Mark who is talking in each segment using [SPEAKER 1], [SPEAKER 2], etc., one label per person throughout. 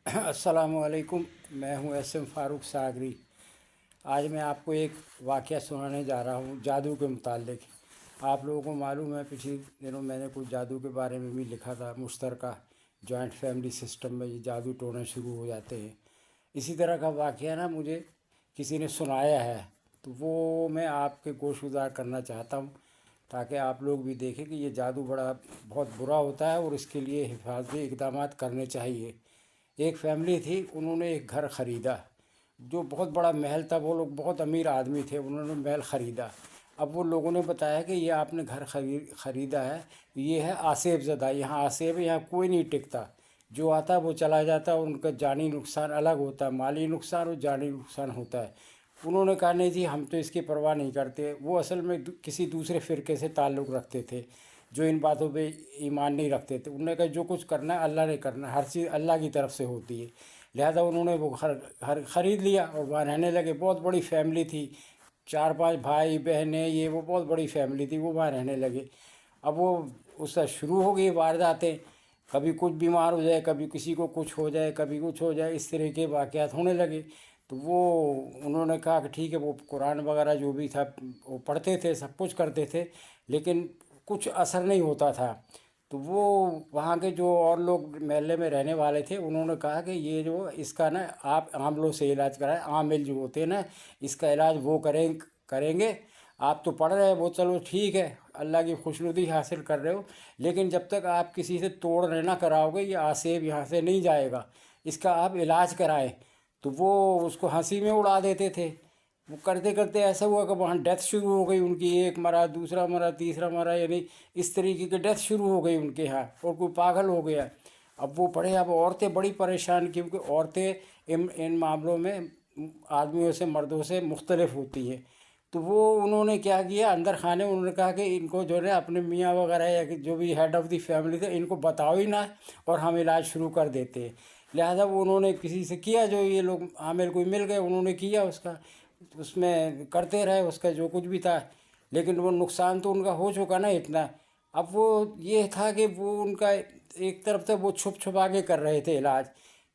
[SPEAKER 1] अस्सलाम वालेकुम। मैं हूं एस.एम. फ़ारूक सागरी। आज मैं आपको एक वाक़या सुनाने जा रहा हूं जादू के मुताल्लिक़। आप लोगों को मालूम है पिछले दिनों मैंने कुछ जादू के बारे में भी लिखा था। मुश्तरका जॉइंट फैमिली सिस्टम में ये जादू टोने शुरू हो जाते हैं। इसी तरह का वाक़या ना मुझे किसी ने सुनाया है, तो वो मैं आपके गोशगुजार करना चाहता हूँ ताकि आप लोग भी देखें कि ये जादू बड़ा बहुत बुरा होता है और इसके लिए हिफाजती इक़दाम करने चाहिए। एक फैमिली थी, उन्होंने एक घर ख़रीदा जो बहुत बड़ा महल था। वो लोग बहुत अमीर आदमी थे, उन्होंने महल ख़रीदा। अब वो लोगों ने बताया कि ये आपने घर ख़रीदा है, ये है आसेब ज़दा, यहाँ आसेब है, यहाँ कोई नहीं टिकता, जो आता वो चला जाता। उनका जानी नुकसान अलग होता है, माली नुकसान और जानी नुकसान होता है। उन्होंने कहा नहीं जी, हम तो इसकी परवाह नहीं करते। वो असल में किसी दूसरे फ़िरके से ताल्लुक़ रखते थे जो इन बातों पे ईमान नहीं रखते थे। उन्होंने कहा जो कुछ करना है अल्लाह ने करना है, हर चीज़ अल्लाह की तरफ से होती है। लिहाजा उन्होंने वो घर ख़रीद लिया और वहाँ रहने लगे। बहुत बड़ी फैमिली थी, 4-5 भाई बहनें, ये वो बहुत बड़ी फैमिली थी। वो वहाँ रहने लगे। अब वो उसका शुरू हो गई वारदातें, कभी कुछ बीमार हो जाए, कभी किसी को कुछ हो जाए, कभी कुछ हो जाए, इस तरह के वाक़यात होने लगे। तो वो उन्होंने कहा कि ठीक है, वो कुरान वगैरह जो भी था वो पढ़ते थे, सब कुछ करते थे, लेकिन कुछ असर नहीं होता था। तो वो वहाँ के जो और लोग महल्ले में रहने वाले थे, उन्होंने कहा कि ये जो इसका ना आप आमलों से इलाज कराएं। आमिल जो होते हैं ना, इसका इलाज वो करेंगे। आप तो पढ़ रहे हैं, वो चलो ठीक है, अल्लाह की खुशनुदी हासिल कर रहे हो, लेकिन जब तक आप किसी से तोड़ ना कराओगे ये आसेब यहाँ से नहीं जाएगा, इसका आप इलाज कराएं। तो वो उसको हंसी में उड़ा देते थे। वो करते करते ऐसा हुआ कि वहाँ डेथ शुरू हो गई उनकी। एक मरा, दूसरा मरा, तीसरा मरा, यानी इस तरीके की डेथ शुरू हो गई उनके यहाँ, और कोई पागल हो गया। अब वो पढ़े, अब औरतें बड़ी परेशान, क्योंकि औरतें इन मामलों में आदमियों से, मर्दों से मुख्तलिफ होती है। तो वो उन्होंने क्या किया, अंदर खाने उन्होंने कहा कि इनको जो है अपने मियाँ वगैरह या कि जो भी हेड ऑफ़ द फैमिली थे, इनको बताओ ही ना, और हम इलाज शुरू कर देते हैं। लिहाजा वो उन्होंने किसी से किया, जो ये लोग आमिर कोई मिल गए, उन्होंने किया उसका, उसमें करते रहे उसका जो कुछ भी था। लेकिन वो नुकसान तो उनका हो चुका ना इतना। अब वो ये था कि वो उनका एक तरफ से वो छुप छुपा के कर रहे थे इलाज।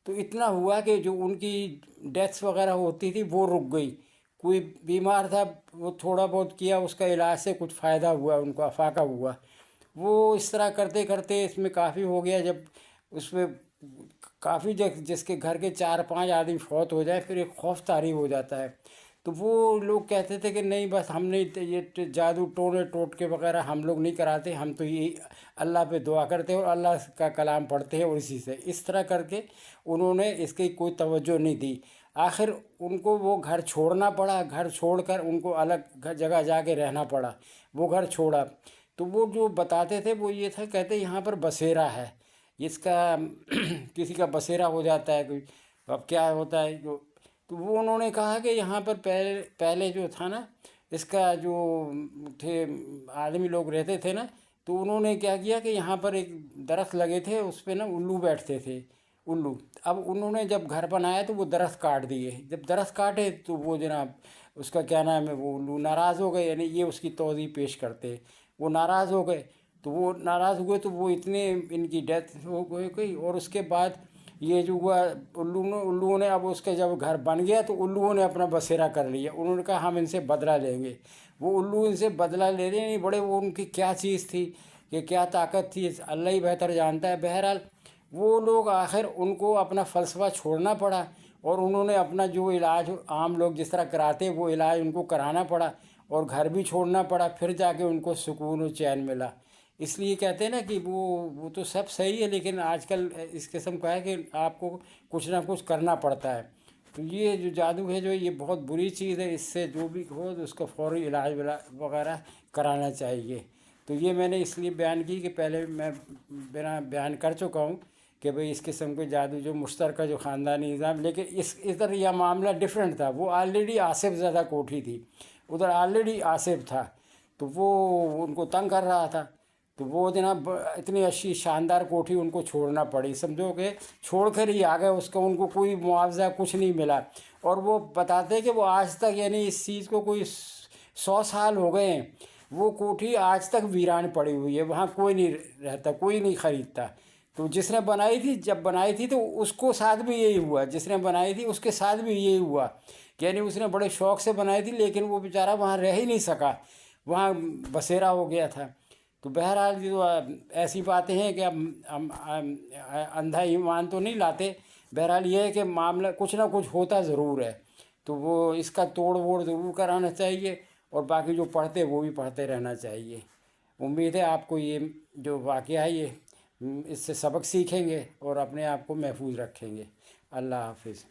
[SPEAKER 1] तो इतना हुआ कि जो उनकी डेथ्स वगैरह होती थी वो रुक गई। कोई बीमार था, वो थोड़ा बहुत किया, उसका इलाज से कुछ फ़ायदा हुआ, उनको अफाका हुआ। वो इस तरह करते करते इसमें काफ़ी हो गया। जब उसमें काफ़ी जिसके घर के 4-5 आदमी फौत हो जाए, फिर एक खौफ तारी हो जाता है। तो वो लोग कहते थे कि नहीं, बस हम नहीं, ये जादू टोने टोटके वगैरह हम लोग नहीं कराते, हम तो ये अल्लाह पे दुआ करते हैं और अल्लाह का कलाम पढ़ते हैं, और इसी से इस तरह करके उन्होंने इसकी कोई तवज्जो नहीं दी। आखिर उनको वो घर छोड़ना पड़ा, घर छोड़कर उनको अलग जगह जाके रहना पड़ा। वो घर छोड़ा तो वो जो बताते थे वो ये था, कहते यहाँ पर बसेरा है, इसका किसी का बसेरा हो जाता है कोई। अब क्या होता है जो, तो वो उन्होंने कहा कि यहाँ पर पहले पहले जो था ना, इसका जो थे आदमी लोग रहते थे ना, तो उन्होंने क्या किया कि यहाँ पर एक दरख्त लगे थे, उस पर ना उल्लू बैठते थे, उल्लू। अब उन्होंने जब घर बनाया तो वो दरख्त काट दिए। जब दरख्त काटे तो वो जनाब उसका क्या नाम है, वो उल्लू नाराज़ हो गए, यानी ये उसकी तौज़ी पेश करते। वो नाराज़ हो गए, तो वो नाराज़ हुए तो वो इतने इनकी डेथ हो गई। और उसके बाद ये जो हुआ, उल्लुओं ने अब उसका जब घर बन गया तो उल्लुओं ने अपना बसेरा कर लिया। उन्होंने कहा हम इनसे बदला लेंगे। वो उल्लू इनसे बदला ले रहे नहीं, बड़े वो उनकी क्या चीज़ थी, कि क्या ताकत थी, अल्लाह ही बेहतर जानता है। बहरहाल वो लोग आखिर उनको अपना फ़लसफ़ा छोड़ना पड़ा, और उन्होंने अपना जो इलाज आम लोग जिस तरह कराते वो इलाज उनको कराना पड़ा, और घर भी छोड़ना पड़ा। फिर जाके उनको सुकून और चैन मिला। इसलिए कहते हैं ना कि वो तो सब सही है, लेकिन आजकल इस किस्म का है कि आपको कुछ ना कुछ करना पड़ता है। तो ये जो जादू है, जो ये बहुत बुरी चीज़ है, इससे जो भी हो तो उसका फ़ौरी इलाज वगैरह कराना चाहिए। तो ये मैंने इसलिए बयान की कि पहले मैं बिना बयान कर चुका हूँ कि भाई इस किस्म के जादू जो मुश्तरका जो ख़ानदानी निज़ाम, लेकिन इधर यह मामला डिफरेंट था। वो ऑलरेडी आसिफ ज़्यादा कोठी थी, उधर ऑलरेडी आसिफ था, तो वो उनको तंग कर रहा था। तो वो जनाब इतनी अच्छी शानदार कोठी उनको छोड़ना पड़ी, समझो कि छोड़ कर ही आ गए। उसका उनको कोई मुआवजा कुछ नहीं मिला। और वो बताते हैं कि वो आज तक, यानी इस चीज़ को कोई 100 साल हो गए हैं, वो कोठी आज तक वीरान पड़ी हुई है, वहाँ कोई नहीं रहता, कोई नहीं ख़रीदता। تو جس نے بنائی تھی، جب بنائی تھی تو اس کو ساتھ بھی یہی ہوا، جس نے بنائی تھی اس کے ساتھ بھی یہی ہوا، یعنی اس نے بڑے شوق سے بنائی تھی، لیکن وہ بیچارہ وہاں رہ ہی نہیں سکا، وہاں بسیرا ہو گیا تھا۔ تو بہرحال جو ایسی باتیں ہیں کہ اب ہم اندھا ایمان تو نہیں لاتے، بہرحال یہ ہے کہ معاملہ کچھ نہ کچھ ہوتا ضرور ہے، تو وہ اس کا توڑ ووڑ ضرور کرانا چاہیے، اور باقی جو پڑھتے وہ بھی پڑھتے رہنا چاہیے۔ امید ہے آپ کو یہ جو واقعہ ہے یہ اس سے سبق سیکھیں گے اور اپنے آپ کو محفوظ رکھیں گے۔ اللہ حافظ۔